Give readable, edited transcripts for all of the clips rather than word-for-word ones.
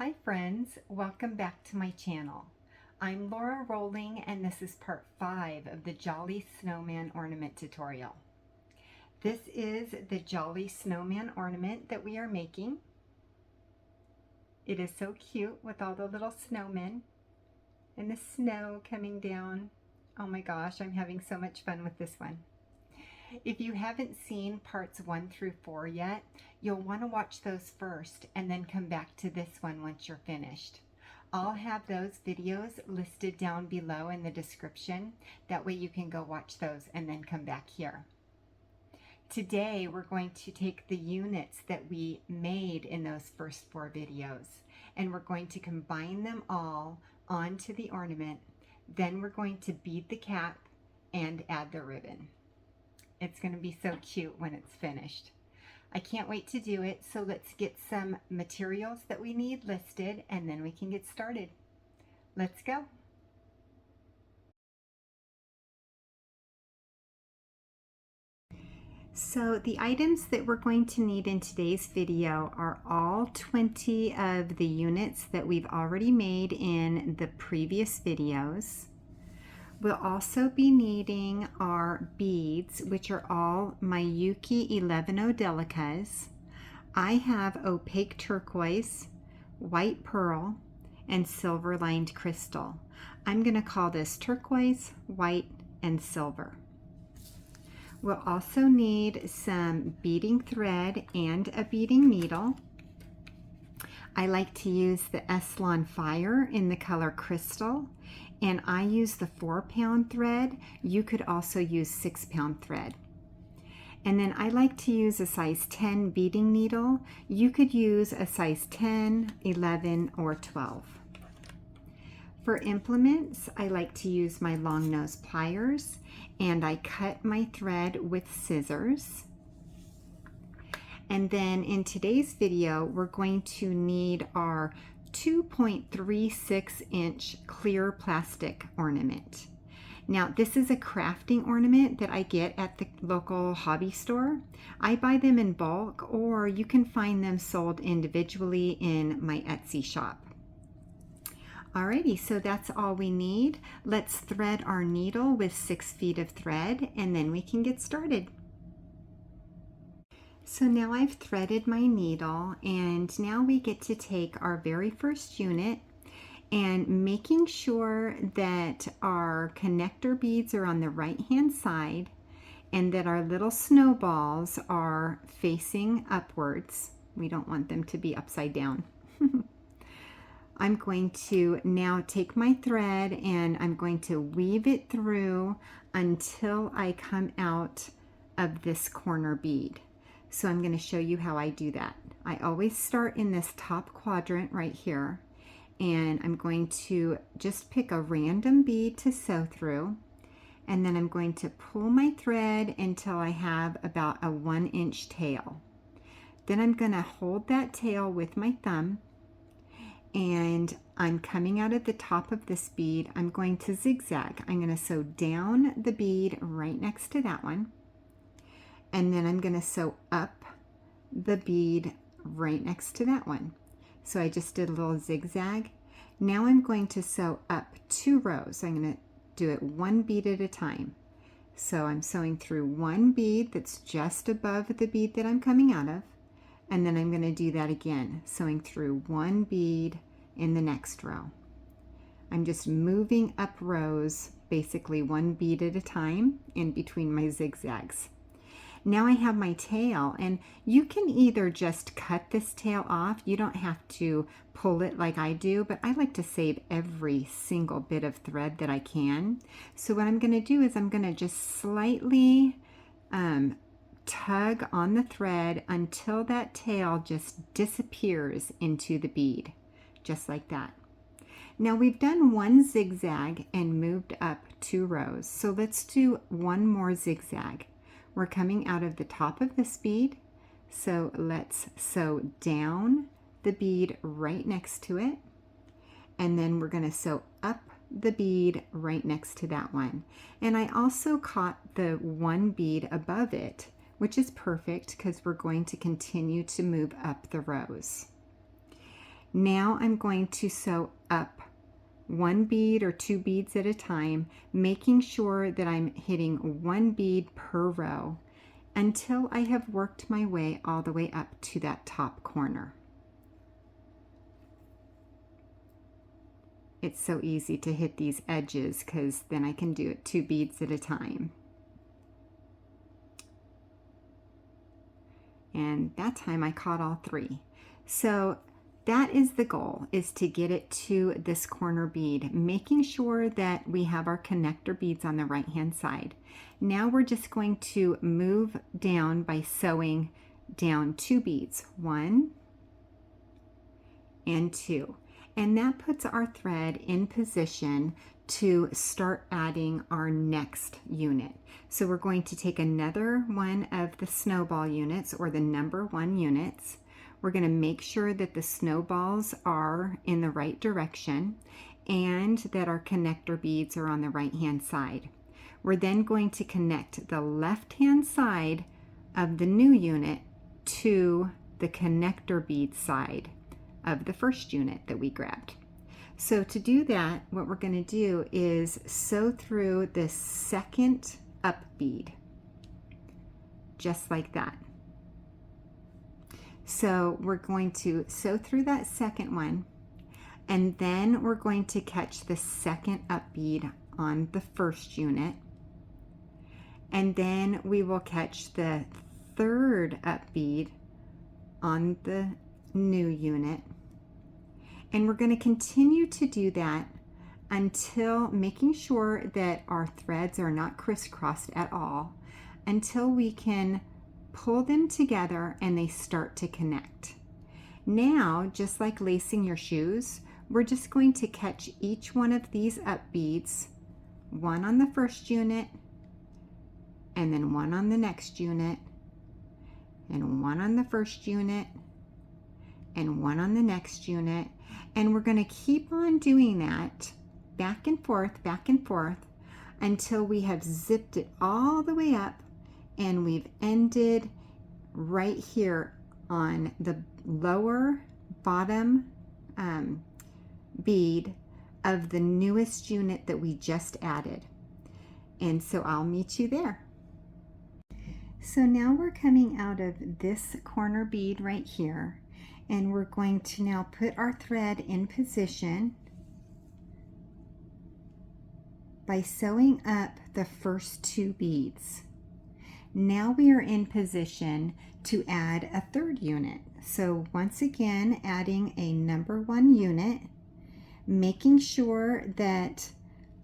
Hi friends, welcome back to my channel. I'm Lora Rolling and this is part 5 of the Jolly Snowman ornament tutorial. This is the Jolly Snowman ornament that we are making. It is so cute with all the little snowmen and the snow coming down. Oh my gosh, I'm having so much fun with this one. If you haven't seen parts 1 through 4 yet, you'll want to watch those first and then come back to this one once you're finished. I'll have those videos listed down below in the description. That way you can go watch those and then come back here. Today we're going to take the units that we made in those first 4 videos and we're going to combine them all onto the ornament. Then we're going to bead the cap and add the ribbon. It's going to be so cute when it's finished. I can't wait to do it, so let's get some materials that we need listed and then we can get started. Let's go. So the items that we're going to need in today's video are all 20 of the units that we've already made in the previous videos. We'll also be needing our beads, which are all Miyuki Delicas. I have opaque turquoise, white pearl, and silver lined crystal. I'm going to call this turquoise, white, and silver. We'll also need some beading thread and a beading needle. I like to use the Eslon Fire in the color crystal, and I use the 4-pound thread. You could also use 6-pound thread. And then I like to use a size 10 beading needle. You could use a size 10, 11, or 12. For implements, I like to use my long nose pliers, and I cut my thread with scissors. And then in today's video, we're going to need our 2.36 inch clear plastic ornament. Now, this is a crafting ornament that I get at the local hobby store. I buy them in bulk, or you can find them sold individually in my Etsy shop. Alrighty, so that's all we need. Let's thread our needle with 6 feet of thread, and then we can get started. So now I've threaded my needle, and now we get to take our very first unit and making sure that our connector beads are on the right hand side and that our little snowballs are facing upwards. We don't want them to be upside down. I'm going to now take my thread and I'm going to weave it through until I come out of this corner bead. So I'm going to show you how I do that. I always start in this top quadrant right here, and I'm going to just pick a random bead to sew through, and then I'm going to pull my thread until I have about a 1-inch tail. Then I'm going to hold that tail with my thumb, and I'm coming out at the top of this bead. I'm going to zigzag. I'm going to sew down the bead right next to that one. And then I'm going to sew up the bead right next to that one. So I just did a little zigzag. Now I'm going to sew up 2 rows. I'm going to do it 1 bead at a time. So I'm sewing through 1 bead that's just above the bead that I'm coming out of, and then I'm going to do that again, sewing through 1 bead in the next row. I'm just moving up rows, basically 1 bead at a time in between my zigzags. Now I have my tail, and you can either just cut this tail off. You don't have to pull it like I do, but I like to save every single bit of thread that I can. So what I'm going to do is I'm going to just slightly tug on the thread until that tail just disappears into the bead, just like that. Now we've done 1 zigzag and moved up 2 rows. So let's do 1 more zigzag. We're coming out of the top of this bead, so let's sew down the bead right next to it, and then we're going to sew up the bead right next to that one. And I also caught the 1 bead above it, which is perfect because we're going to continue to move up the rows. Now I'm going to sew up one bead or two beads at a time, making sure that I'm hitting one bead per row until I have worked my way all the way up to that top corner. It's so easy to hit these edges because then I can do it two beads at a time. And that time I caught all three. So that is the goal, is to get it to this corner bead, making sure that we have our connector beads on the right hand side. Now we're just going to move down by sewing down two beads, 1 and 2. And that puts our thread in position to start adding our next unit. So we're going to take another one of the snowball units, or the number 1 units. We're going to make sure that the snowballs are in the right direction and that our connector beads are on the right hand side. We're then going to connect the left hand side of the new unit to the connector bead side of the first unit that we grabbed. So to do that, what we're going to do is sew through the second up bead, just like that. So we're going to sew through that second one, and then we're going to catch the second up bead on the first unit, and then we will catch the third up bead on the new unit. And we're going to continue to do that until making sure that our threads are not crisscrossed at all, until we can pull them together and they start to connect. Now, just like lacing your shoes, we're just going to catch each one of these up beads, one on the first unit, and then one on the next unit, and one on the first unit, and one on the next unit. And we're going to keep on doing that back and forth until we have zipped it all the way up and we've ended right here on the lower bottom bead of the newest unit that we just added. And so I'll meet you there. So now we're coming out of this corner bead right here, and we're going to now put our thread in position by sewing up the first two beads. Now we are in position to add a third unit. So once again, adding a number 1 unit, making sure that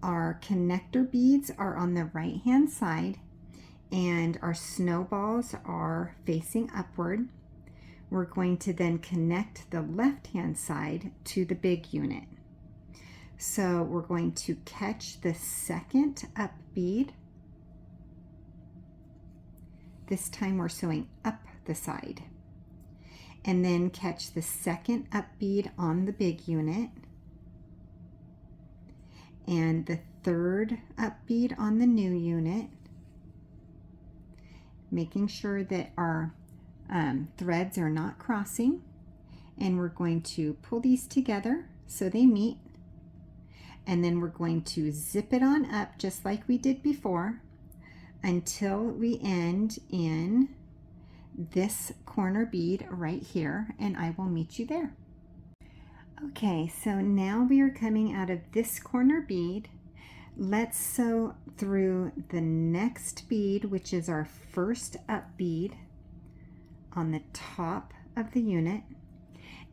our connector beads are on the right hand side and our snowballs are facing upward. We're going to then connect the left hand side to the big unit. So we're going to catch the second up bead. This time we're sewing up the side, and then catch the second up bead on the big unit and the third up bead on the new unit, making sure that our threads are not crossing, and we're going to pull these together so they meet, and then we're going to zip it on up just like we did before until we end in this corner bead right here, and I will meet you there. Okay, so now we are coming out of this corner bead. Let's sew through the next bead, which is our first up bead on the top of the unit.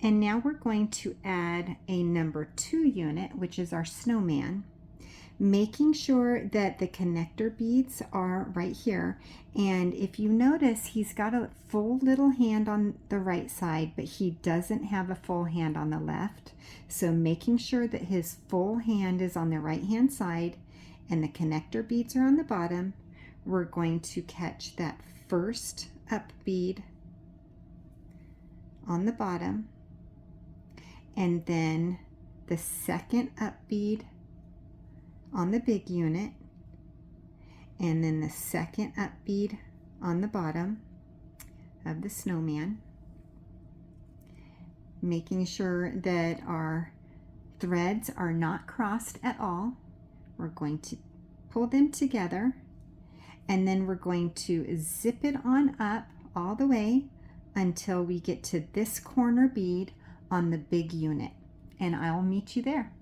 And now we're going to add a number 2 unit, which is our snowman, making sure that the connector beads are right here. And if you notice, he's got a full little hand on the right side, but he doesn't have a full hand on the left. So making sure that his full hand is on the right hand side and the connector beads are on the bottom, we're going to catch that first up bead on the bottom, and then the second up bead on the big unit, and then the second up bead on the bottom of the snowman, making sure that our threads are not crossed at all. We're going to pull them together, and then we're going to zip it on up all the way until we get to this corner bead on the big unit, and I'll meet you there.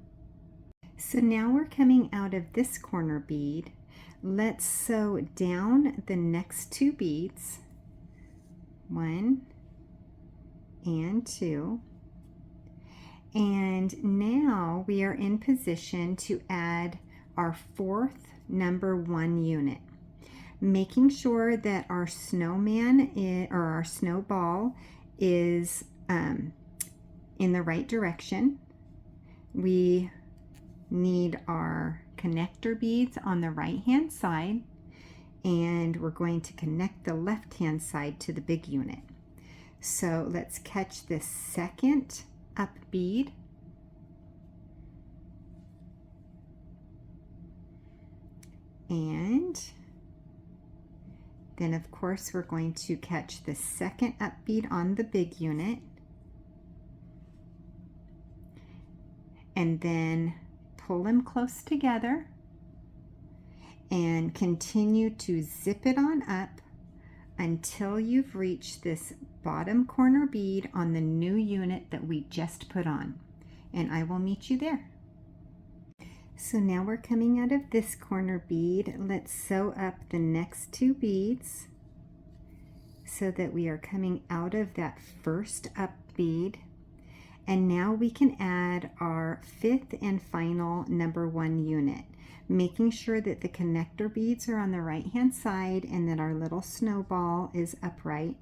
So now we're coming out of this corner bead. Let's sew down the next 2 beads, 1 and 2. And now we are in position to add our 4th number 1 unit, making sure that our snowman or our snowball is in the right direction. We need our connector beads on the right hand side, and we're going to connect the left hand side to the big unit. So let's catch this second up bead, and then of course we're going to catch the second up bead on the big unit, and then pull them close together and continue to zip it on up until you've reached this bottom corner bead on the new unit that we just put on, and I will meet you there. So now we're coming out of this corner bead. Let's sew up the next 2 beads so that we are coming out of that first up bead. And now we can add our 5th and final number 1 unit, making sure that the connector beads are on the right hand side and that our little snowball is upright.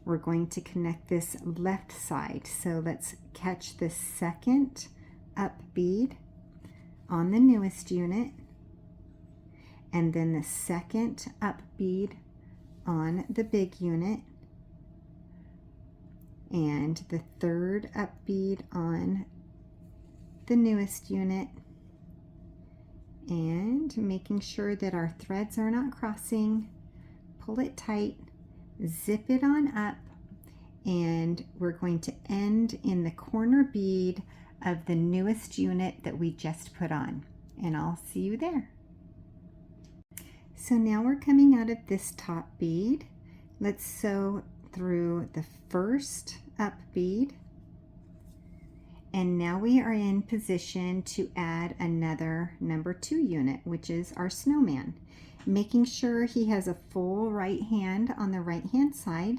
We're going to connect this left side. So let's catch the second up bead on the newest unit, and then the second up bead on the big unit, and the 3rd up bead on the newest unit, and making sure that our threads are not crossing. Pull it tight, zip it on up, and we're going to end in the corner bead of the newest unit that we just put on, and I'll see you there. So now we're coming out of this top bead. Let's sew through the first up bead, and now we are in position to add another number 2 unit, which is our snowman, making sure he has a full right hand on the right hand side.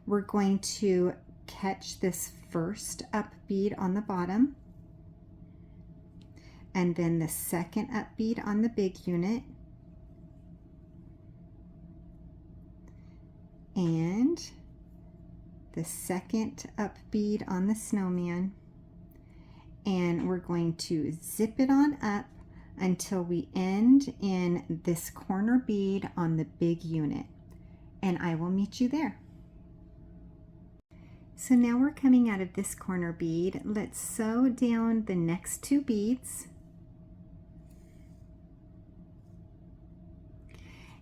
We're going to catch this first up bead on the bottom, and then the second up bead on the big unit, and the second up bead on the snowman, and we're going to zip it on up until we end in this corner bead on the big unit, and I will meet you there. So now we're coming out of this corner bead. Let's sew down the next 2 beads.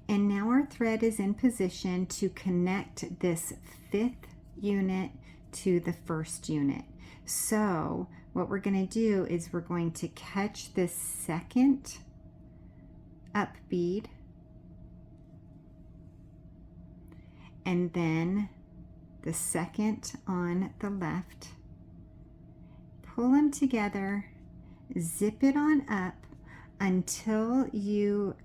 And now our thread is in position to connect this 5th unit to the 1st unit. So what we're going to do is we're going to catch this second up bead, and then the second on the left, pull them together, zip it on up until you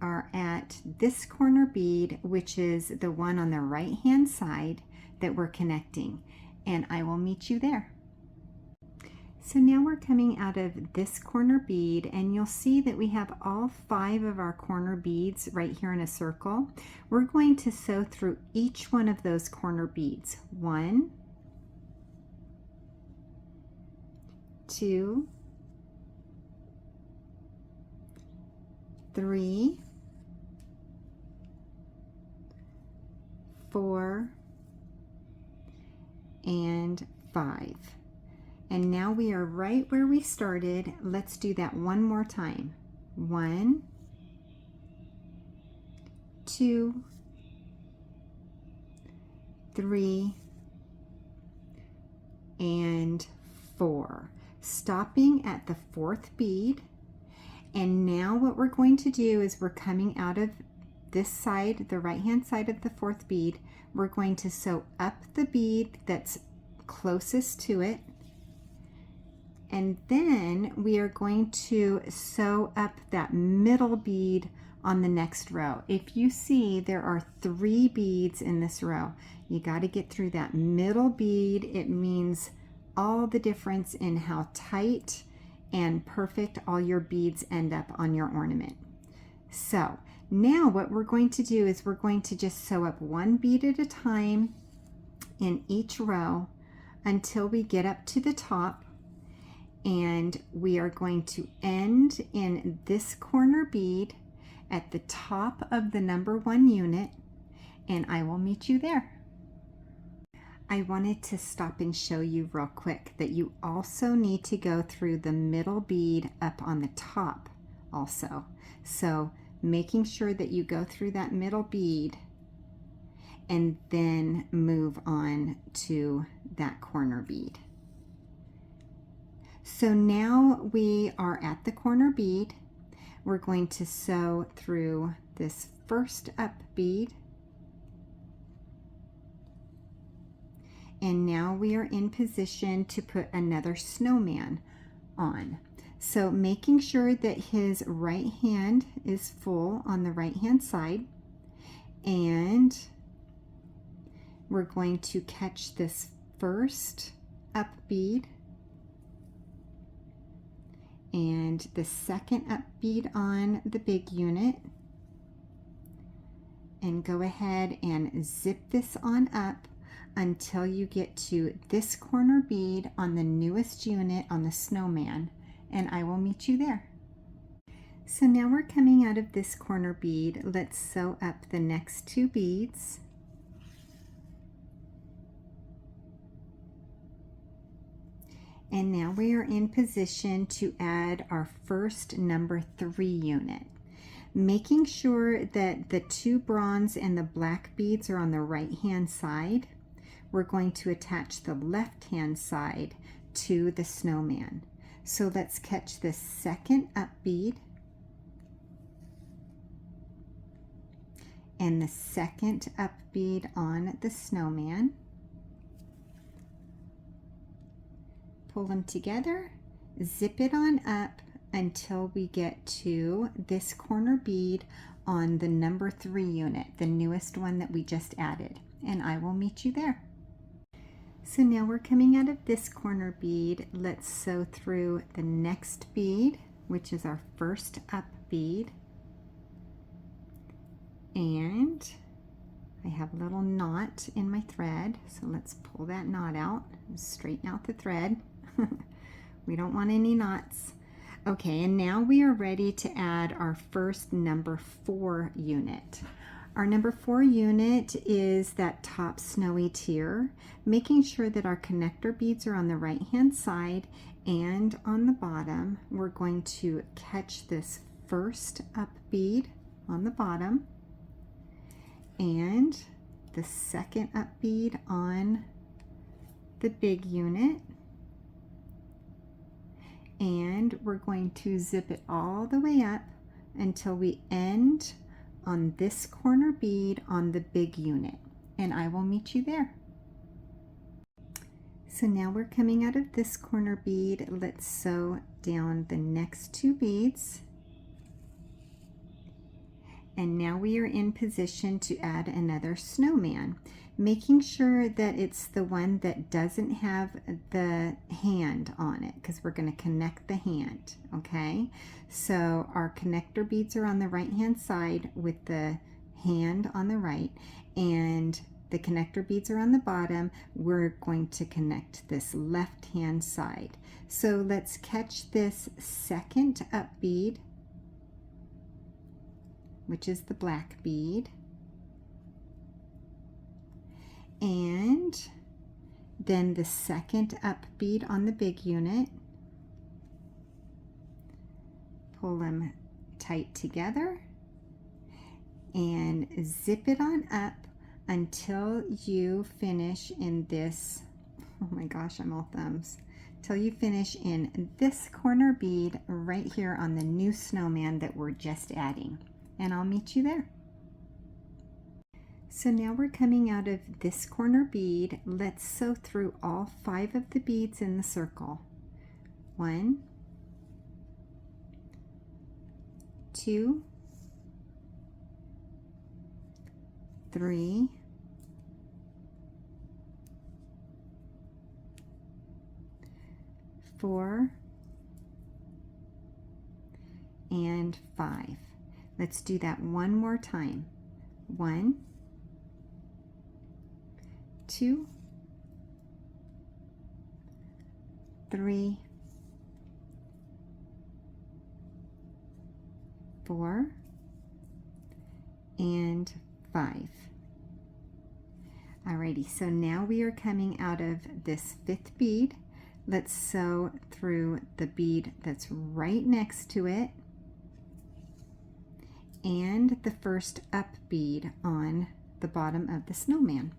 are at this corner bead, which is the one on the right hand side that we're connecting, and I will meet you there. So now we're coming out of this corner bead, and you'll see that we have all 5 of our corner beads right here in a circle. We're going to sew through each one of those corner beads. 1, 2, 3, 4, and 5. And now we are right where we started. Let's do that one more time. 1, 2, 3, and 4, stopping at the 4th bead. And now what we're going to do is we're coming out of this side, the right hand side of the 4th bead. We're going to sew up the bead that's closest to it, and then we are going to sew up that middle bead on the next row. If you see, there are 3 beads in this row. You got to get through that middle bead. It means all the difference in how tight and perfect all your beads end up on your ornament. So now what we're going to do is we're going to just sew up 1 bead at a time in each row until we get up to the top, and we are going to end in this corner bead at the top of the number 1 unit, and I will meet you there. I wanted to stop and show you real quick that you also need to go through the middle bead up on the top also. So making sure that you go through that middle bead and then move on to that corner bead. So now we are at the corner bead. We're going to sew through this first up bead, and now we are in position to put another snowman on. So making sure that his right hand is full on the right hand side, and we're going to catch this first up bead and the second up bead on the big unit, and go ahead and zip this on up until you get to this corner bead on the newest unit on the snowman, and I will meet you there. So now we're coming out of this corner bead. Let's sew up the next 2 beads. And now we are in position to add our first number 3 unit. Making sure that the 2 bronze and the black beads are on the right hand side, we're going to attach the left hand side to the snowman. So let's catch the second up bead and the second up bead on the snowman. Pull them together, zip it on up until we get to this corner bead on the number 3 unit, the newest one that we just added, and I will meet you there. So now we're coming out of this corner bead. Let's sew through the next bead, which is our first up bead, and I have a little knot in my thread, so let's pull that knot out and straighten out the thread. We don't want any knots. Okay, and now we are ready to add our first number 4 unit. Our number 4 unit is that top snowy tier, making sure that our connector beads are on the right hand side, and on the bottom we're going to catch this first up bead on the bottom and the second up bead on the big unit, and we're going to zip it all the way up until we end on this corner bead on the big unit, and I will meet you there. So now we're coming out of this corner bead. Let's sew down the next 2 beads, and now we are in position to add another snowman, making sure that it's the one that doesn't have the hand on it, because we're going to connect the hand. Okay, so our connector beads are on the right hand side with the hand on the right, and the connector beads are on the bottom. We're going to connect this left hand side. So let's catch this second up bead, which is the black bead, and then the second up bead on the big unit. Pull them tight together and zip it on up until you finish in this Oh my gosh, I'm all thumbs. Till you finish in this corner bead right here on the new snowman that we're just adding. And I'll meet you there. So now we're coming out of this corner bead. Let's sew through all 5 of the beads in the circle. 1, 2, 3, 4, and 5. Let's do that one more time. 1, 2, 3, 4, and 5. Alrighty, so now we are coming out of this 5th bead. Let's sew through the bead that's right next to it and the first up bead on the bottom of the snowman.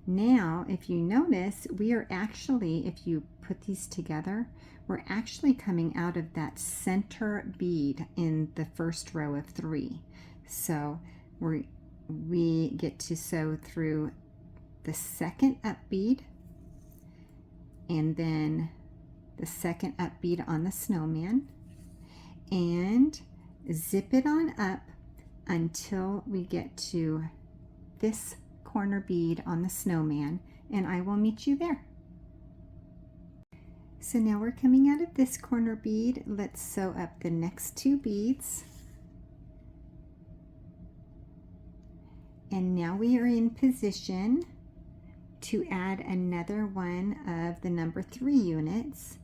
Now, if you notice, we are actually, if you put these together, we're actually coming out of that center bead in the first row of 3. So we get to sew through the second up bead and then the second up bead on the snowman and zip it on up until we get to this corner bead on the snowman, and I will meet you there. So now we're coming out of this corner bead. Let's sew up the next 2 beads. And now we are in position to add another one of the number 3 units,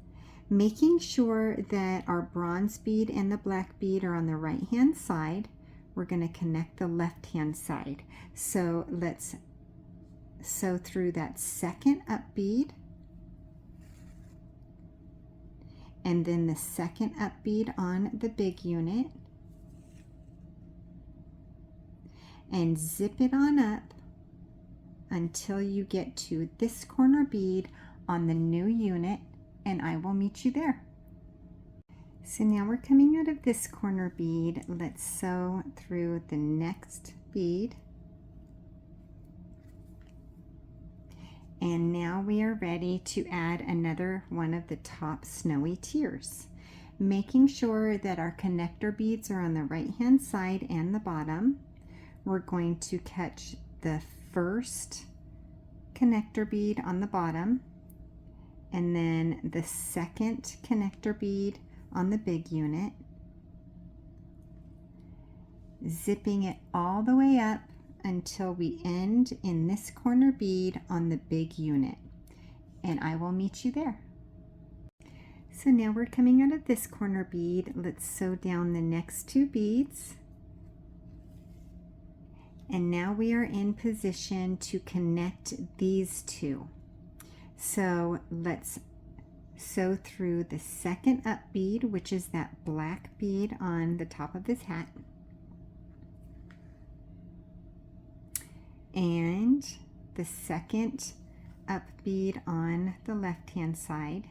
making sure that our bronze bead and the black bead are on the right hand side. We're going to connect the left hand side. So let's sew through that second up bead and then the second up bead on the big unit and zip it on up until you get to this corner bead on the new unit, and I will meet you there. So now we're coming out of this corner bead. Let's sew through the next bead. And now we are ready to add another one of the top snowy tiers, making sure that our connector beads are on the right hand side and the bottom. We're going to catch the first connector bead on the bottom and then the second connector bead on the big unit, zipping it all the way up until we end in this corner bead on the big unit, and I will meet you there. So now we're coming out of this corner bead. Let's sew down the next 2 beads, and now we are in position to connect these 2. So let's sew through the second up bead, which is that black bead on the top of his hat, and the second up bead on the left hand side,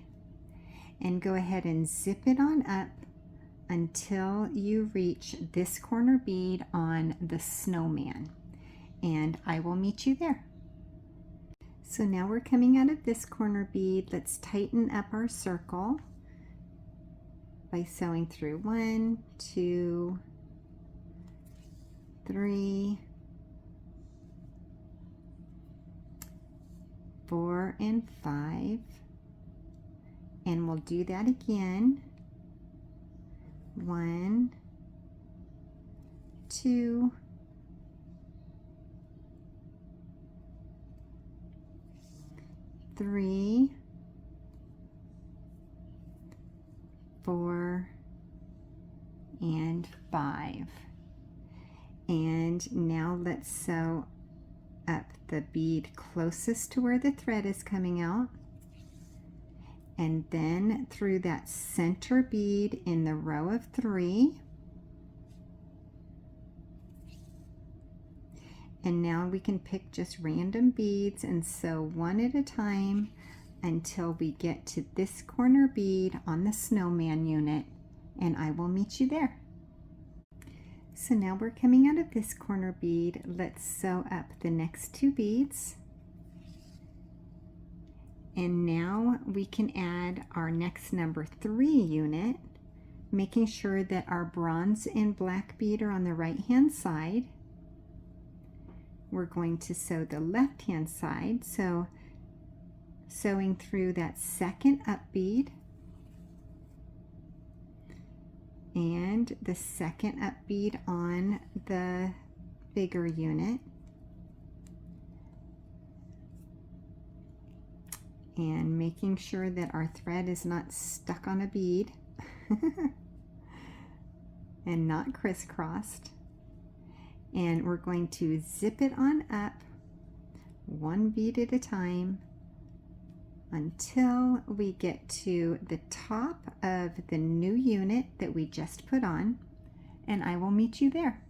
and go ahead and zip it on up until you reach this corner bead on the snowman, and I will meet you there. So now we're coming out of this corner bead. Let's tighten up our circle by sewing through 1, 2, 3, 4, and 5, and we'll do that again. 1, 2, 3, 4, and 5. And now let's sew up the bead closest to where the thread is coming out, and then through that center bead in the row of 3, And now we can pick just random beads and sew one at a time until we get to this corner bead on the snowman unit, and I will meet you there. So now we're coming out of this corner bead. Let's sew up the next 2 beads. And now we can add our next number 3 unit, making sure that our bronze and black bead are on the right hand side. We're going to sew the left hand side, so sewing through that second up bead and the second up bead on the bigger unit, and making sure that our thread is not stuck on a bead and not crisscrossed. And we're going to zip it on up 1 bead at a time until we get to the top of the new unit that we just put on, and I will meet you there.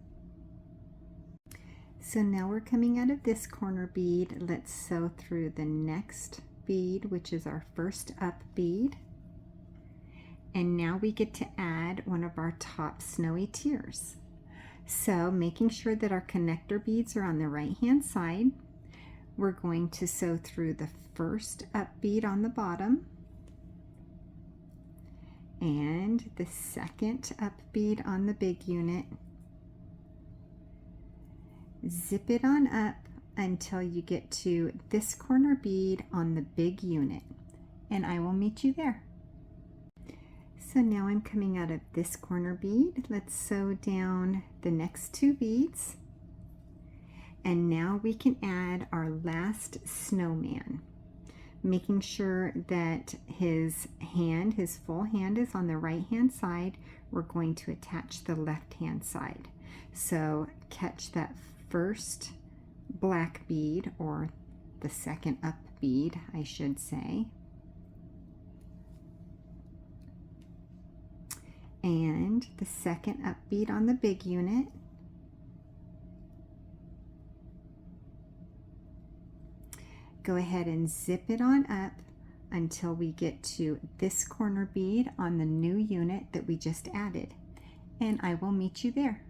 So now we're coming out of this corner bead. Let's sew through the next bead, which is our first up bead. And now we get to add one of our top snowy tiers. So making sure that our connector beads are on the right hand side, we're going to sew through the first up bead on the bottom and the second up bead on the big unit. Zip it on up until you get to this corner bead on the big unit, and I will meet you there. So now I'm coming out of this corner bead. Let's sew down the next 2 beads. And now we can add our last snowman, making sure that his full hand is on the right hand side. We're going to attach the left hand side. So catch that first black bead, or the second up bead, I should say. And the second up bead on the big unit. Go ahead and zip it on up until we get to this corner bead on the new unit that we just added, and I will meet you there.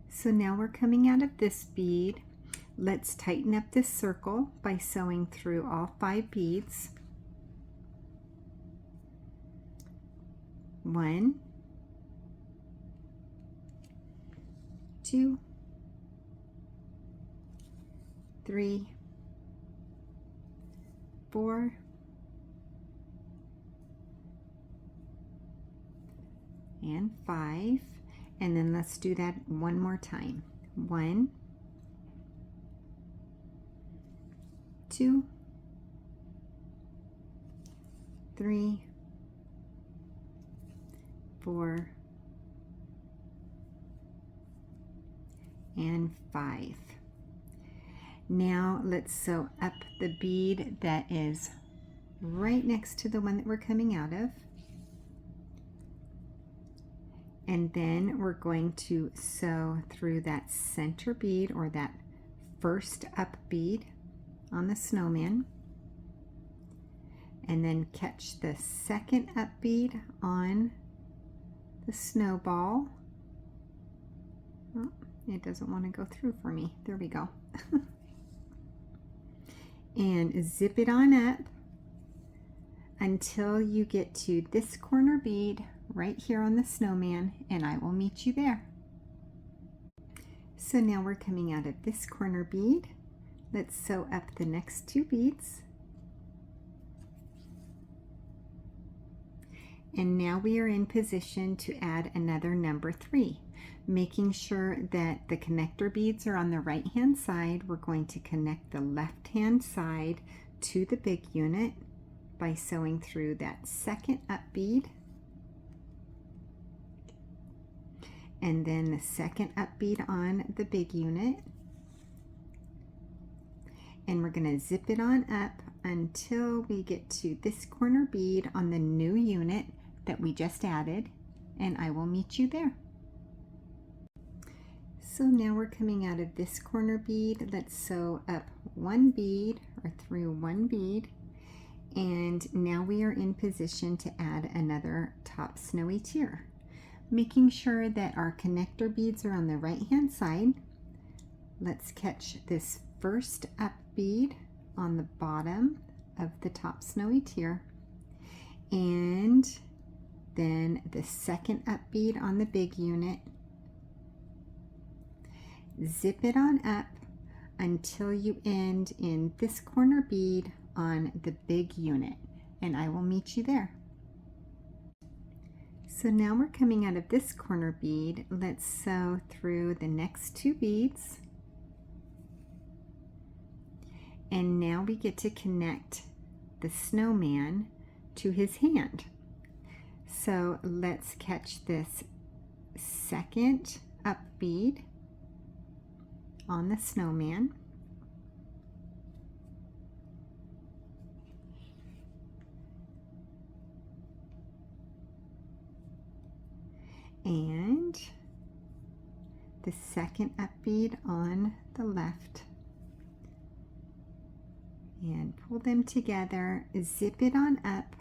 So now we're coming out of this bead. Let's tighten up this circle by sewing through all 5 beads. 1, 2, 3, 4, and 5, and then let's do that one more time. 1, 2, 3, 4, and 5. Now let's sew up the bead that is right next to the one that we're coming out of. And then we're going to sew through that center bead, or that first up bead on the snowman. And then catch the second up bead on the snowball. Oh, it doesn't want to go through for me. There we go. And zip it on up until you get to this corner bead right here on the snowman, and I will meet you there. So now we're coming out of this corner bead. Let's sew up the next 2 beads. And now we are in position to add another number 3. Making sure that the connector beads are on the right hand side, we're going to connect the left hand side to the big unit by sewing through that second up bead, and then the second up bead on the big unit, and we're going to zip it on up until we get to this corner bead on the new unit that we just added, and I will meet you there. So now we're coming out of this corner bead. Let's sew up one bead or through one bead. And now we are in position to add another top snowy tier. Making sure that our connector beads are on the right hand side. Let's catch this first up bead on the bottom of the top snowy tier. And then the second up bead on the big unit. Zip it on up until you end in this corner bead on the big unit, and I will meet you there. So now we're coming out of this corner bead. Let's sew through the next two beads, and now we get to connect the snowman to his hand. So let's catch this second up bead on the snowman, and the second up bead on the left, and pull them together, zip it on up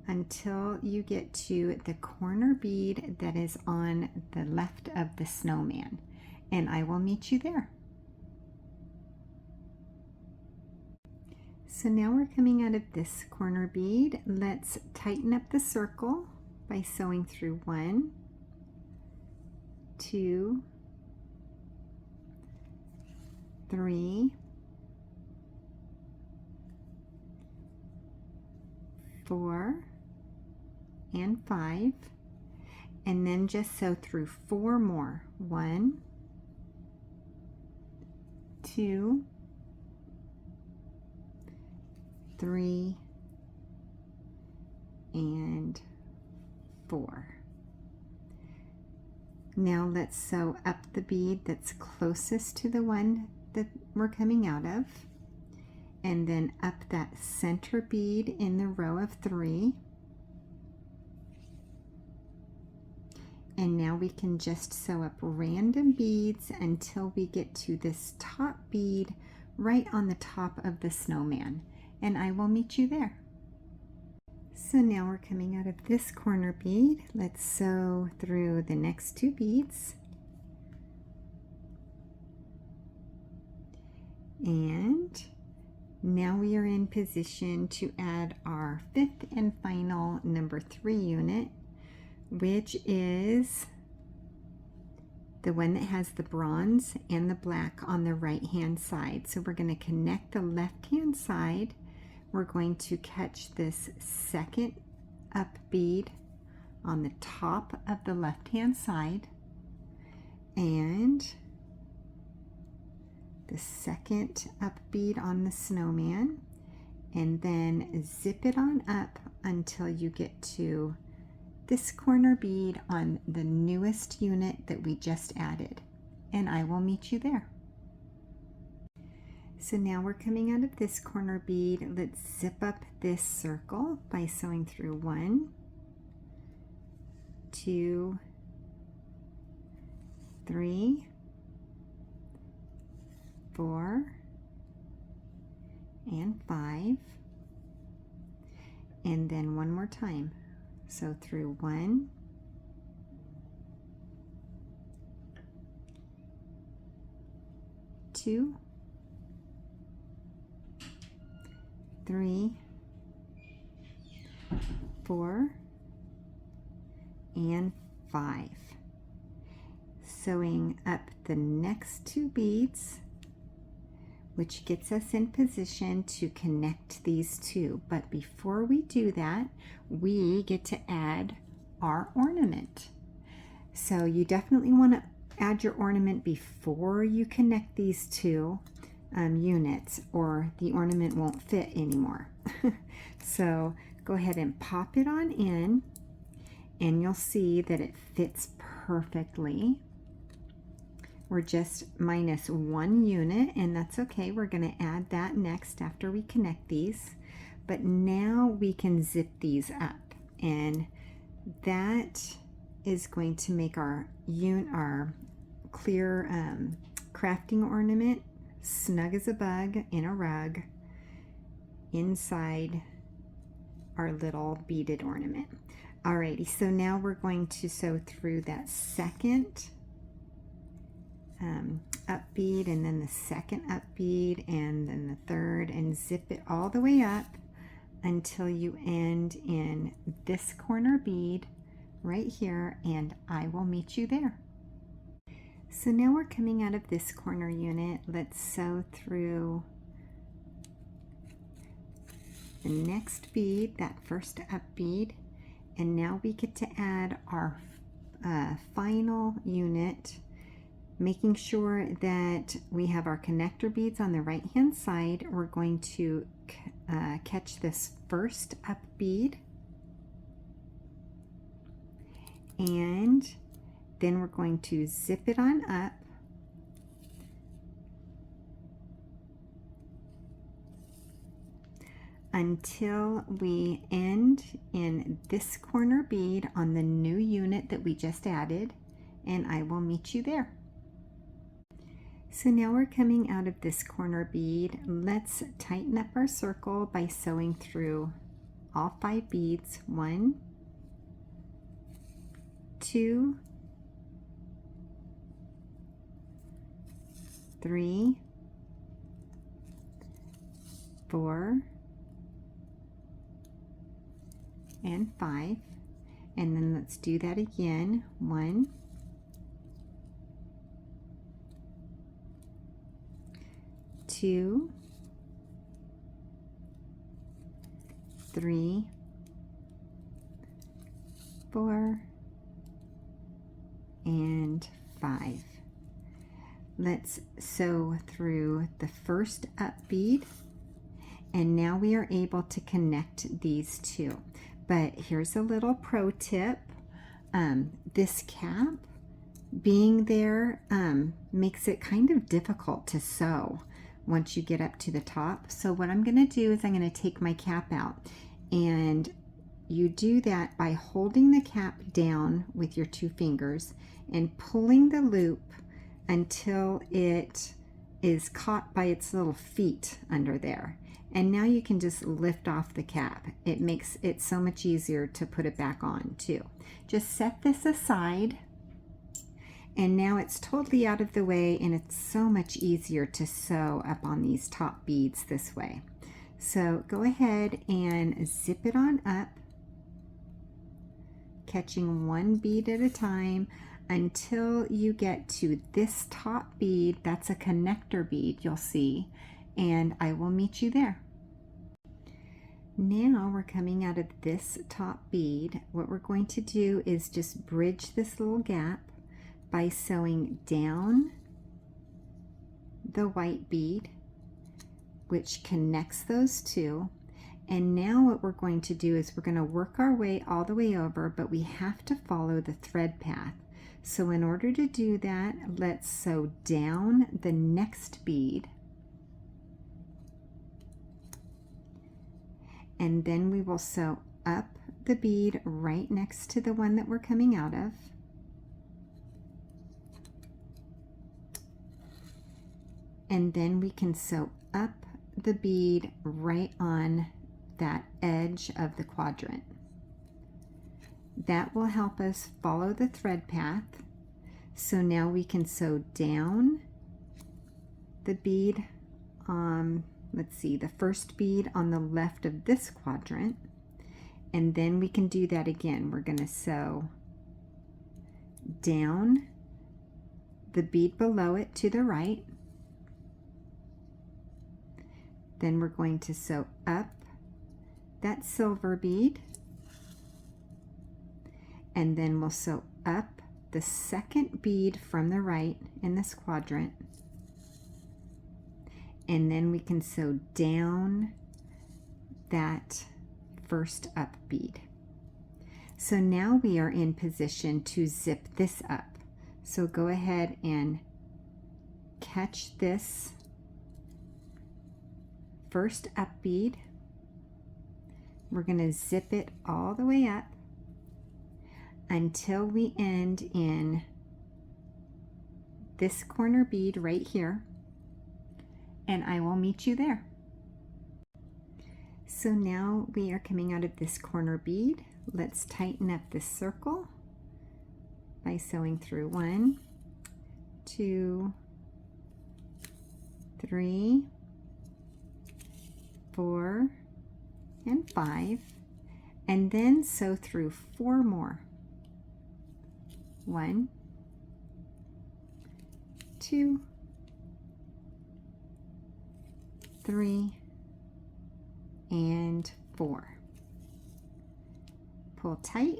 until you get to the corner bead that is on the left of the snowman, and I will meet you there. So now we're coming out of this corner bead. Let's tighten up the circle by sewing through 1, 2, 3, 4, and 5, and then just sew through 4 more. 1, 2, 3, and 4. Now let's sew up the bead that's closest to the one that we're coming out of, and then up that center bead in the row of 3. And now we can just sew up random beads until we get to this top bead right on the top of the snowman, and I will meet you there. So now we're coming out of this corner bead. Let's sew through the next 2 beads, and now we are in position to add our 5th and final number 3 unit, which is the one that has the bronze and the black on the right hand side. So we're going to connect the left hand side. We're going to catch this second up bead on the top of the left hand side, and the second up bead on the snowman, and then zip it on up until you get to this corner bead on the newest unit that we just added, and I will meet you there. So now we're coming out of this corner bead. Let's zip up this circle by sewing through 1, 2, 3, 4, and 5, and then one more time. So through 1, 2, 3, 4, and 5. Sewing up the next 2 beads, which gets us in position to connect these 2. But before we do that, we get to add our ornament. So you definitely want to add your ornament before you connect these 2 units, or the ornament won't fit anymore. So go ahead and pop it on in, and you'll see that it fits perfectly. We're just minus 1 unit, and that's okay. We're going to add that next after we connect these. But now we can zip these up, and that is going to make our clear crafting ornament, snug as a bug in a rug, inside our little beaded ornament. Alrighty, so now we're going to sew through that second up bead, and then the second up bead, and then the third, and zip it all the way up until you end in this corner bead right here, and I will meet you there. So now we're coming out of this corner unit. Let's sew through the next bead, that first up bead, and now we get to add our final unit, making sure that we have our connector beads on the right hand side. We're going to catch this first up bead, and then we're going to zip it on up until we end in this corner bead on the new unit that we just added, and I will meet you there. So now we're coming out of this corner bead. Let's tighten up our circle by sewing through all 5 beads. 1, 2, 3, 4, and 5, and then let's do that again. 1, 2, 3, 4, and 5. Let's sew through the first up bead, and now we are able to connect these two. But here's a little pro tip. This cap being there makes it kind of difficult to sew once you get up to the top. So what I'm going to do is I'm going to take my cap out, and you do that by holding the cap down with your 2 fingers and pulling the loop until it is caught by its little feet under there. And now you can just lift off the cap. It makes it so much easier to put it back on too. Just set this aside, and now it's totally out of the way, and it's so much easier to sew up on these top beads this way. So go ahead and zip it on up, catching 1 bead at a time until you get to this top bead. That's a connector bead, you'll see, and I will meet you there. Now we're coming out of this top bead. What we're going to do is just bridge this little gap by sewing down the white bead, which connects those two. And now what we're going to do is we're going to work our way all the way over, but we have to follow the thread path. So in order to do that, let's sew down the next bead, and then we will sew up the bead right next to the one that we're coming out of. And then we can sew up the bead right on that edge of the quadrant. That will help us follow the thread path. So now we can sew down the bead, let's see, the first bead on the left of this quadrant, and then we can do that again. We're going to sew down the bead below it to the right, then we're going to sew up that silver bead, and then we'll sew up the second bead from the right in this quadrant, and then we can sew down that first up bead. So now we are in position to zip this up. So go ahead and catch this first up bead. We're going to zip it all the way up until we end in this corner bead right here, and I will meet you there. So now we are coming out of this corner bead. Let's tighten up this circle by sewing through 1, 2, 3, 4, and 5, and then sew through 4 more. 1, 2, 3, and 4. Pull tight,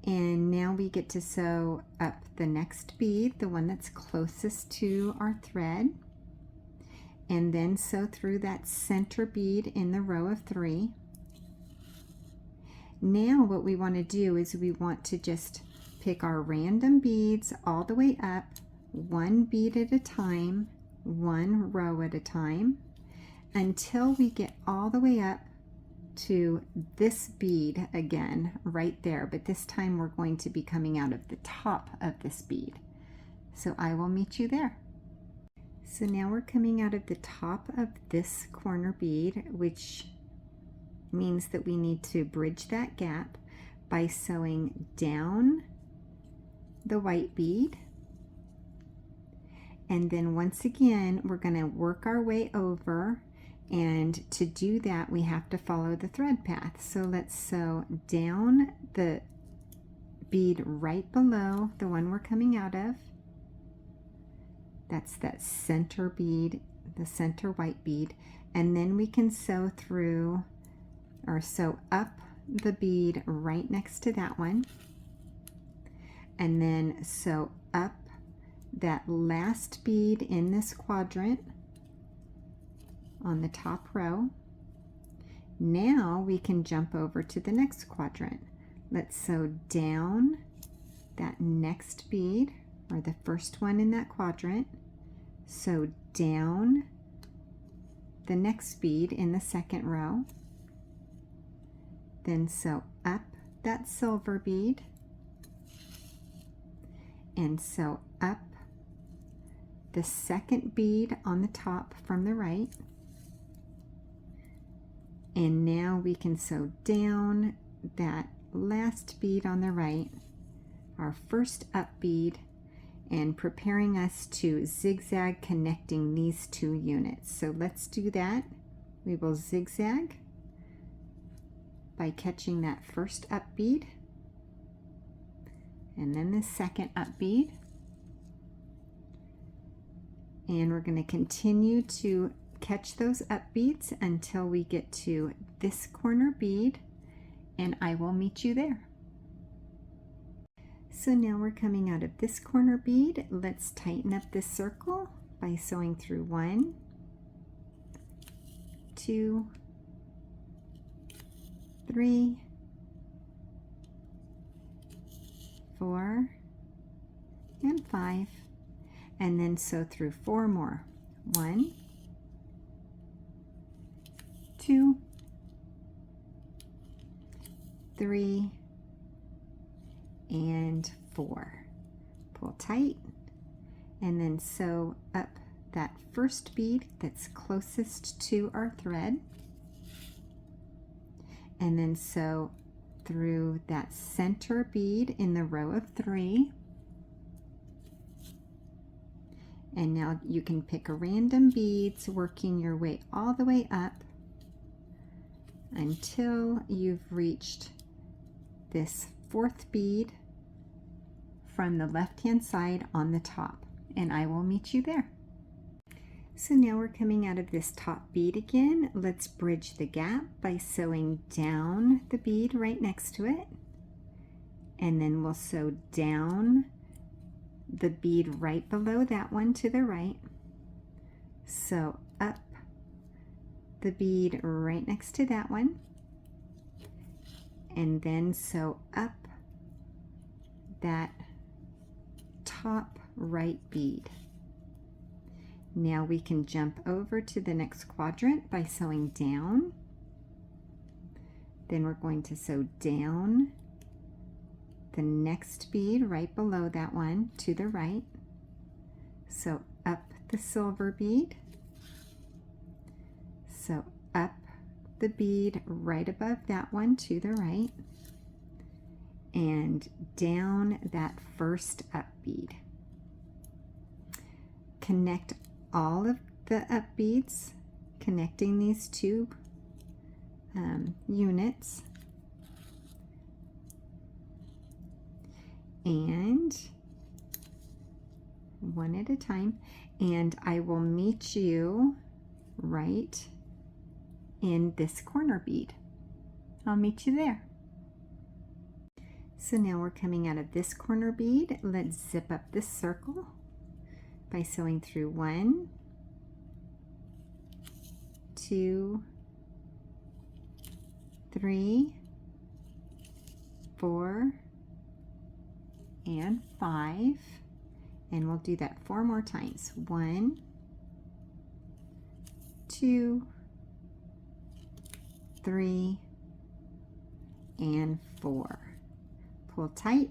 and now we get to sew up the next bead, the one that's closest to our thread, and then sew through that center bead in the row of 3. Now what we want to do is we want to just pick our random beads all the way up, 1 bead at a time, 1 row at a time, until we get all the way up to this bead again right there, but this time we're going to be coming out of the top of this bead. So I will meet you there. So now we're coming out of the top of this corner bead, which means that we need to bridge that gap by sewing down the white bead, and then once again we're going to work our way over, and to do that we have to follow the thread path. So let's sew down the bead right below the one we're coming out of. That's that center bead, the center white bead, and then we can sew through or sew up the bead right next to that one, and then sew up that last bead in this quadrant on the top row. Now we can jump over to the next quadrant. Let's sew down that next bead, or the first one in that quadrant, sew down the next bead in the second row, then sew up that silver bead, and sew up the second bead on the top from the right. And now we can sew down that last bead on the right, our first up bead, and preparing us to zigzag connecting these 2 units. So let's do that. We will zigzag by catching that first up bead, and then the second up bead, and we're going to continue to catch those up beads until we get to this corner bead, and I will meet you there. So now we're coming out of this corner bead. Let's tighten up this circle by sewing through 1, 2, 3, 4, and 5, and then sew through 4 more. 1, 2, 3, and 4. Pull tight, and then sew up that first bead that's closest to our thread, and then sew through that center bead in the row of 3. And now you can pick random beads, working your way all the way up until you've reached this 4th bead from the left hand side on the top, and I will meet you there. So now we're coming out of this top bead again. Let's bridge the gap by sewing down the bead right next to it, and then we'll sew down the bead right below that one to the right, sew up the bead right next to that one, and then sew up that top right bead. Now we can jump over to the next quadrant by sewing down. Then we're going to sew down the next bead right below that one to the right, So up the silver bead, so up the bead right above that one to the right, and down that first up bead. Connect all of the up beads, connecting these two units, and one at a time, and I will meet you right in this corner bead. I'll meet you there. So now we're coming out of this corner bead. Let's zip up this circle by sewing through 1, 2, 3, 4, and 5, and we'll do that 4 more times. 1, 2, 3, and 4. Pull tight,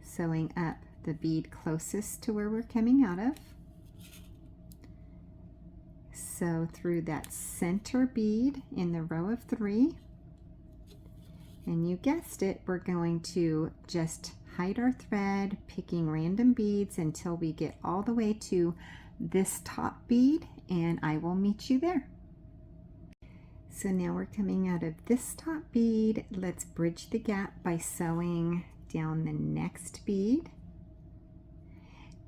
sewing up the bead closest to where we're coming out of. Sew through that center bead in the row of 3, and you guessed it, we're going to just hide our thread, picking random beads until we get all the way to this top bead, and I will meet you there. So now we're coming out of this top bead. Let's bridge the gap by sewing down the next bead,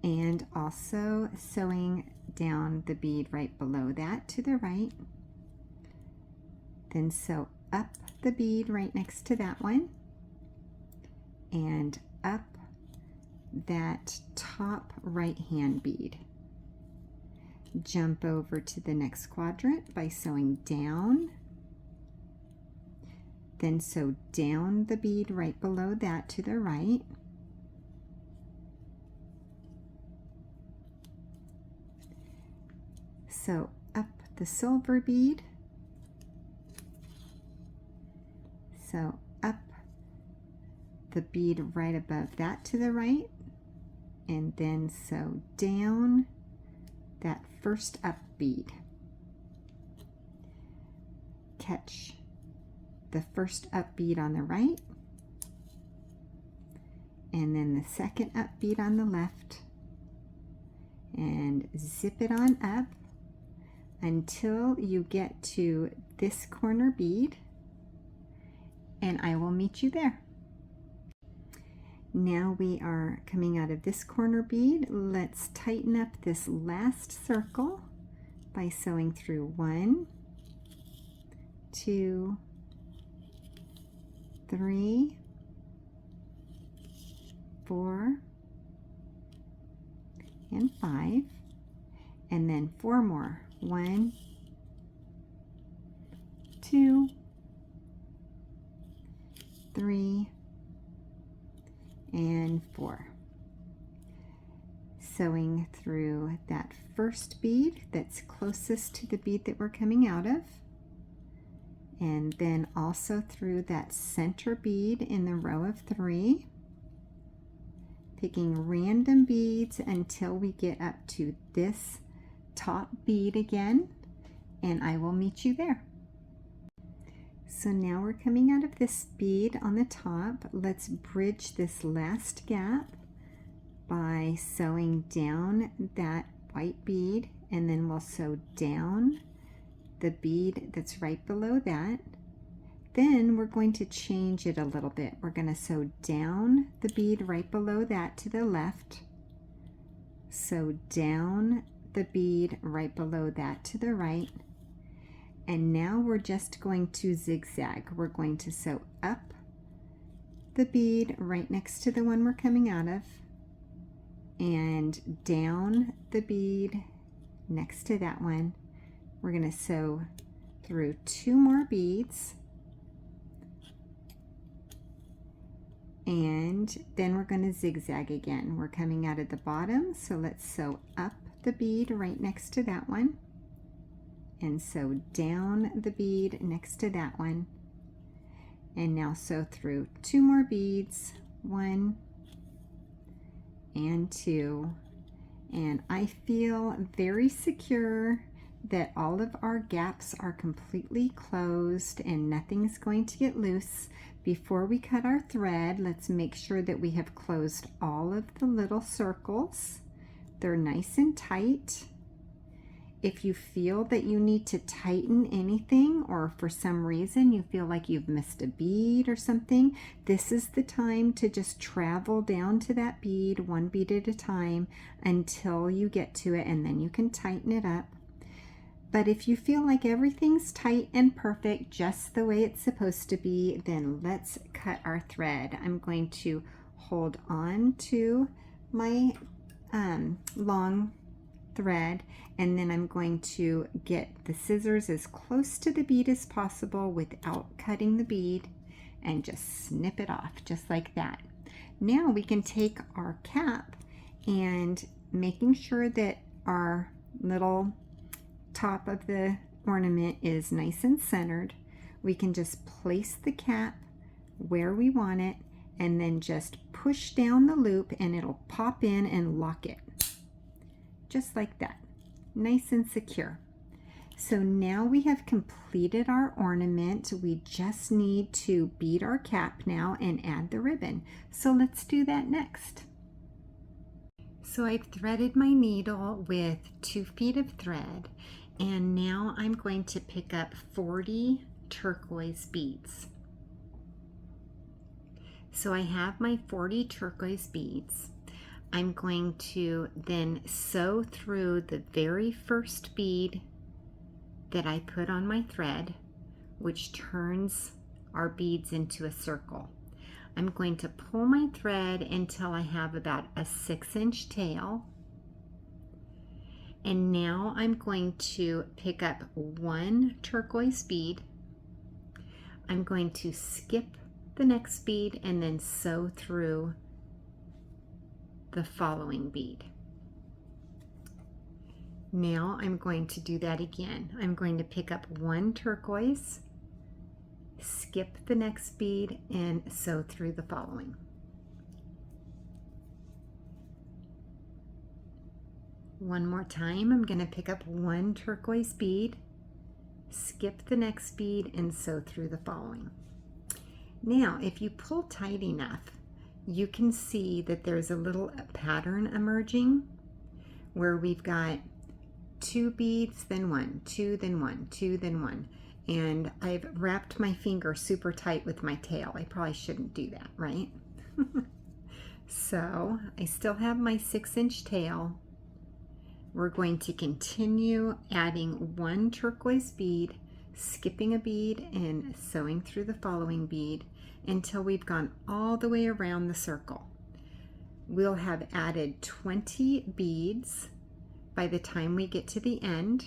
and also sewing down the bead right below that to the right. Then sew up the bead right next to that one, and up that top right hand bead. Jump over to the next quadrant by sewing down, then sew down the bead right below that to the right, sew up the silver bead, sew up the bead right above that to the right, and then sew down that first up bead. Catch the first up bead on the right, and then the second up bead on the left, and zip it on up until you get to this corner bead, and I will meet you there. Now we are coming out of this corner bead. Let's tighten up this last circle by sewing through 1, 2, 3, 4, and 5, and then 4 more. 1, 2, 3, and 4. Sewing through that first bead that's closest to the bead that we're coming out of, and then also through that center bead in the row of 3, picking random beads until we get up to this top bead again, and I will meet you there. So now we're coming out of this bead on the top. Let's bridge this last gap by sewing down that white bead, and then we'll sew down the bead that's right below that. Then we're going to change it a little bit. We're going to sew down the bead right below that to the left, sew down the bead right below that to the right, and now we're just going to zigzag. We're going to sew up the bead right next to the one we're coming out of, and down the bead next to that one. We're going to sew through 2 more beads, and then we're going to zigzag again. We're coming out at the bottom, so let's sew up the bead right next to that one, and sew down the bead next to that one, and now sew through 2 more beads, 1 and 2, And I feel very secure that all of our gaps are completely closed and nothing's going to get loose. Before we cut our thread, let's make sure that we have closed all of the little circles. They're nice and tight. If you feel that you need to tighten anything, or for some reason you feel like you've missed a bead or something, this is the time to just travel down to that bead, one bead at a time, until you get to it, and then you can tighten it up. But if you feel like everything's tight and perfect, just the way it's supposed to be, then let's cut our thread. I'm going to hold on to my long thread, and then I'm going to get the scissors as close to the bead as possible without cutting the bead, and just snip it off just like that. Now we can take our cap, and making sure that our little top of the ornament is nice and centered, we can just place the cap where we want it, and then just push down the loop and it'll pop in and lock it. Just like that, nice and secure. So now we have completed our ornament. We just need to bead our cap now and add the ribbon. So let's do that next. So I've threaded my needle with 2 feet of thread, and now I'm going to pick up 40 turquoise beads. So I have my 40 turquoise beads. I'm going to then sew through the very first bead that I put on my thread, which turns our beads into a circle. I'm going to pull my thread until I have about a 6-inch tail. And now I'm going to pick up 1 turquoise bead. I'm going to skip the next bead and then sew through the following bead. Now I'm going to do that again. I'm going to pick up 1 turquoise, skip the next bead, and sew through the following. One more time, I'm going to pick up 1 turquoise bead, skip the next bead, and sew through the following. Now, if you pull tight enough, you can see that there's a little pattern emerging where we've got 2 beads, then 1, 2, then 1, 2, then 1. And I've wrapped my finger super tight with my tail. I probably shouldn't do that, right? So I still have my 6-inch tail. We're going to continue adding 1 turquoise bead, skipping a bead, and sewing through the following bead until we've gone all the way around the circle. We'll have added 20 beads by the time we get to the end,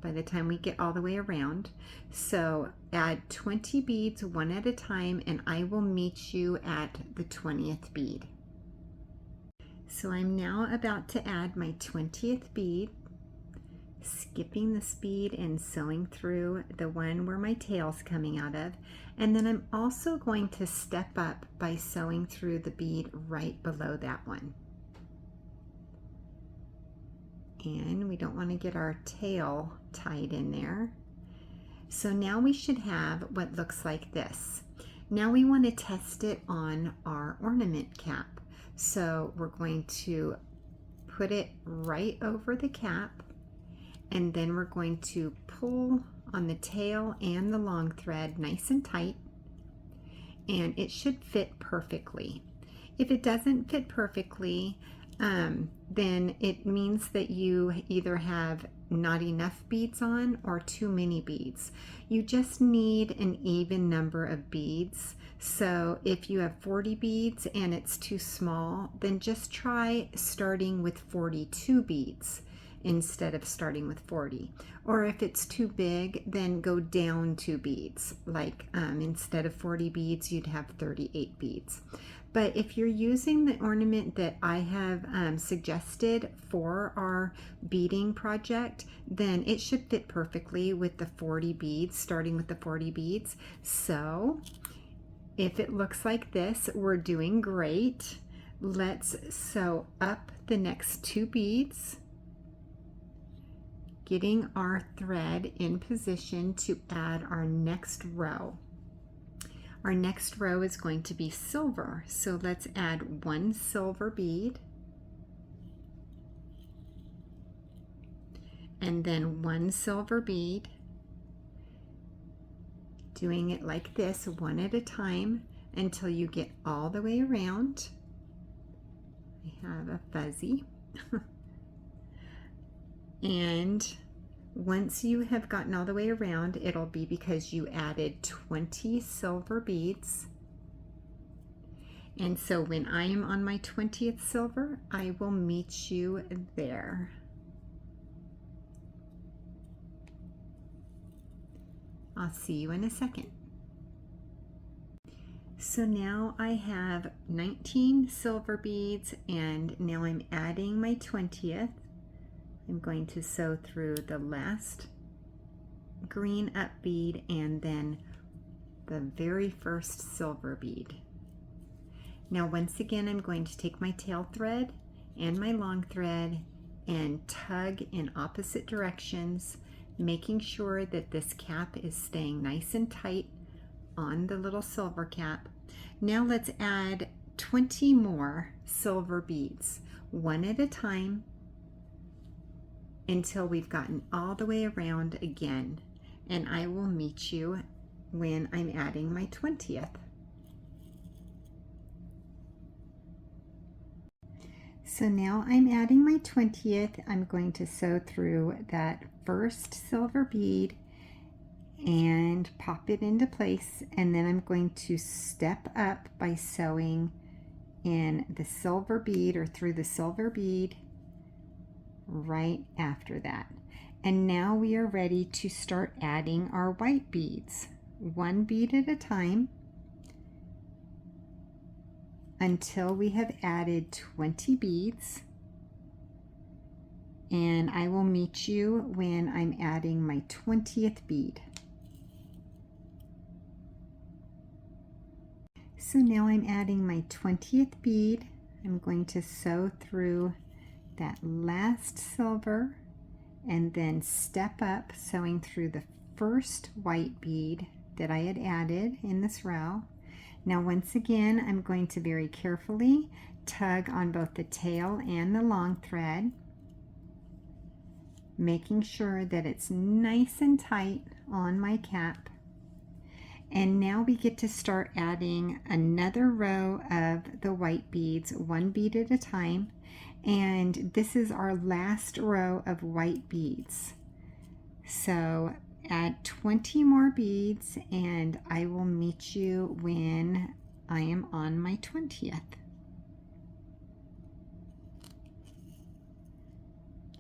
by the time we get all the way around. So add 20 beads one at a time, and I will meet you at the 20th bead. So I'm now about to add my 20th bead, skipping this bead and sewing through the one where my tail's coming out of. And then I'm also going to step up by sewing through the bead right below that one. And we don't want to get our tail tied in there. So now we should have what looks like this. Now we want to test it on our ornament cap. So we're going to put it right over the cap, and then we're going to pull on the tail and the long thread nice and tight, and it should fit perfectly. If it doesn't fit perfectly, then it means that you either have not enough beads on or too many beads. You just need an even number of beads. So if you have 40 beads and it's too small, then just try starting with 42 beads instead of starting with 40. Or if it's too big, then go down 2 beads. Like instead of 40 beads, you'd have 38 beads. But if you're using the ornament that I have suggested for our beading project, then it should fit perfectly with the 40 beads, starting with the 40 beads. So if it looks like this, we're doing great. Let's sew up the next 2 beads, getting our thread in position to add our next row. Our next row is going to be silver, so let's add 1 silver bead and then 1 silver bead, doing it like this, one at a time, until you get all the way around. I have a fuzzy. And once you have gotten all the way around, it'll be because you added 20 silver beads. And so when I am on my 20th silver, I will meet you there. I'll see you in a second. So now I have 19 silver beads, and now I'm adding my 20th. I'm going to sew through the last green up bead and then the very first silver bead. Now once again, I'm going to take my tail thread and my long thread and tug in opposite directions, making sure that this cap is staying nice and tight on the little silver cap. Now let's add 20 more silver beads, one at a time, until we've gotten all the way around again, and I will meet you when I'm adding my 20th. So now I'm adding my 20th. I'm going to sew through that first silver bead and pop it into place, and then I'm going to step up by sewing in the silver bead or through the silver bead right after that. And now we are ready to start adding our white beads, 1 bead at a time, until we have added 20 beads. And I will meet you when I'm adding my 20th bead. So now I'm adding my 20th bead. I'm going to sew through that last silver and then step up, sewing through the first white bead that I had added in this row. Now once again, I'm going to very carefully tug on both the tail and the long thread, making sure that it's nice and tight on my cap. And now we get to start adding another row of the white beads, 1 bead at a time. And this is our last row of white beads. So add 20 more beads and I will meet you when I am on my 20th.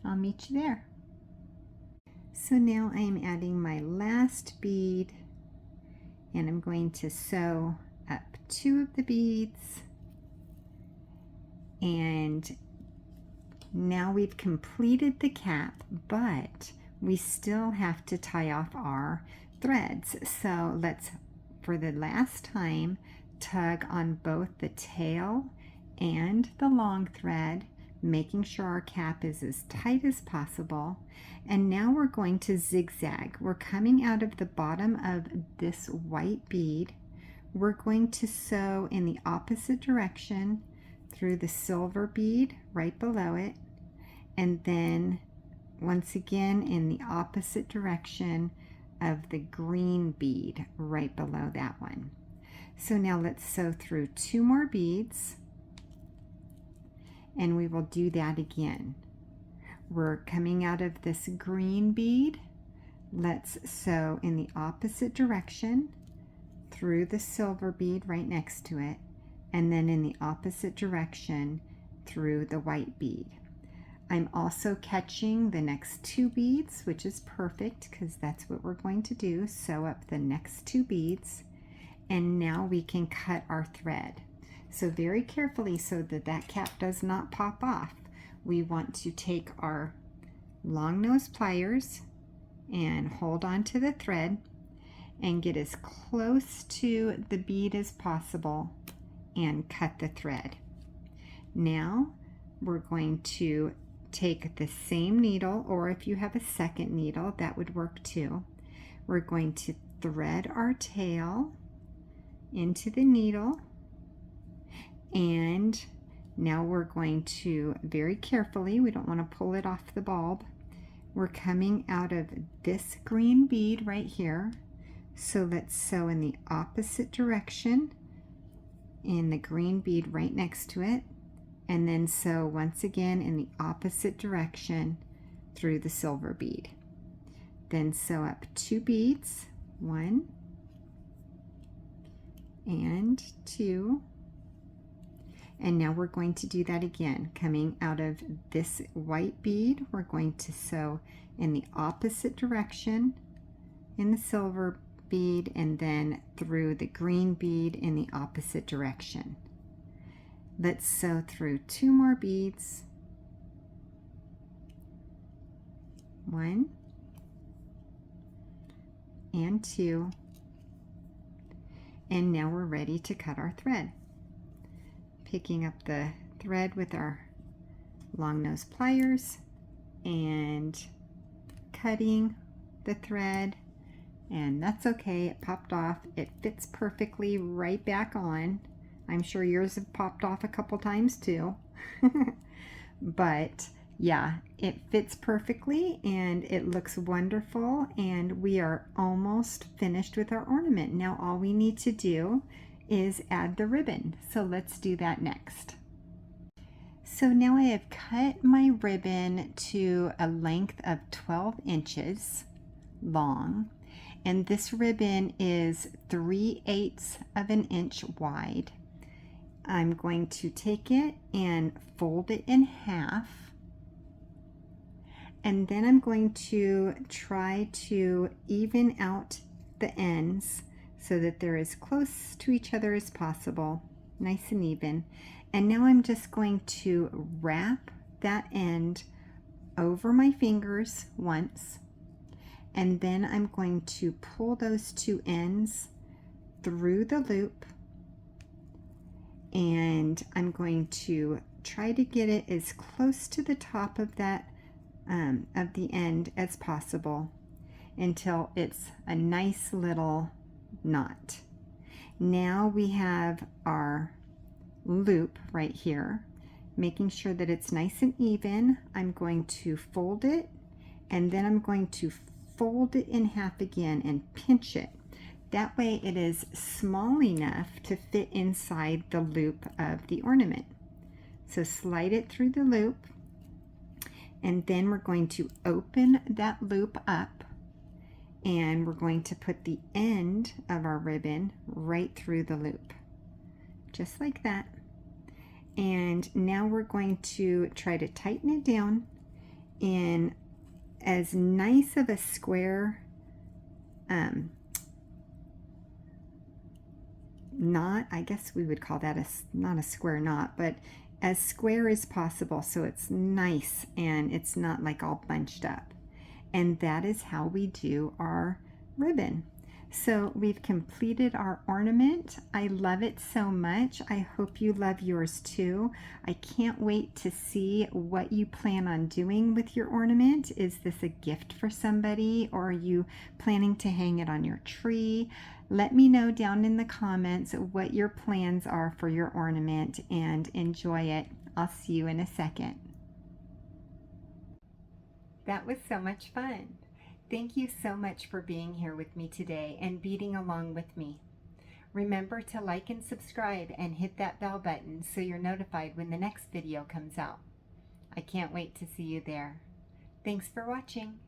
I'll meet you there. So now I am adding my last bead, and I'm going to sew up 2 of the beads, and now we've completed the cap, but we still have to tie off our threads. So let's, for the last time, tug on both the tail and the long thread, making sure our cap is as tight as possible. And now we're going to zigzag. We're coming out of the bottom of this white bead. We're going to sew in the opposite direction through the silver bead right below it, and then once again in the opposite direction of the green bead right below that one. So now let's sew through 2 more beads, and we will do that again. We're coming out of this green bead. Let's sew in the opposite direction through the silver bead right next to it, and then in the opposite direction through the white bead. I'm also catching the next 2 beads, which is perfect because that's what we're going to do. Sew up the next 2 beads, and now we can cut our thread. So very carefully, so that that cap does not pop off, we want to take our long nose pliers and hold on to the thread and get as close to the bead as possible and cut the thread. Now we're going to take the same needle, or if you have a second needle, that would work too. We're going to thread our tail into the needle, and now we're going to very carefully, we don't want to pull it off the bulb, we're coming out of this green bead right here. So let's sew in the opposite direction in the green bead right next to it, and then sew once again in the opposite direction through the silver bead. Then sew up 2 beads, 1 and 2. And now we're going to do that again. Coming out of this white bead, we're going to sew in the opposite direction in the silver bead, and then through the green bead in the opposite direction. Let's sew through 2 more beads. 1 and 2. And now we're ready to cut our thread. Picking up the thread with our long nose pliers and cutting the thread, and that's okay, it popped off. It fits perfectly right back on. I'm sure yours have popped off a couple times too. But yeah, it fits perfectly and it looks wonderful, and we are almost finished with our ornament. Now all we need to do is add the ribbon. So let's do that next. So now I have cut my ribbon to a length of 12 inches long, and this ribbon is 3/8 of an inch wide. I'm going to take it and fold it in half, and then I'm going to try to even out the ends so that they're as close to each other as possible, nice and even. And now I'm just going to wrap that end over my fingers once, and then I'm going to pull those 2 ends through the loop, and I'm going to try to get it as close to the top of that of the end as possible until it's a nice little knot. Now we have our loop right here. Making sure that it's nice and even, I'm going to fold it, and then I'm going to fold it in half again and pinch it. That way it is small enough to fit inside the loop of the ornament. So slide it through the loop, and then we're going to open that loop up, and we're going to put the end of our ribbon right through the loop, just like that. And now we're going to try to tighten it down in as nice of a square knot. I guess we would call that not a square knot, but as square as possible, so it's nice and it's not like all bunched up. And that is how we do our ribbon. So we've completed our ornament. I love it so much. I hope you love yours too. I can't wait to see what you plan on doing with your ornament. Is this a gift for somebody, or are you planning to hang it on your tree? Let me know down in the comments what your plans are for your ornament, and enjoy it. I'll see you in a second. That was so much fun. Thank you so much for being here with me today and beading along with me. Remember to like and subscribe and hit that bell button so you're notified when the next video comes out. I can't wait to see you there. Thanks for watching.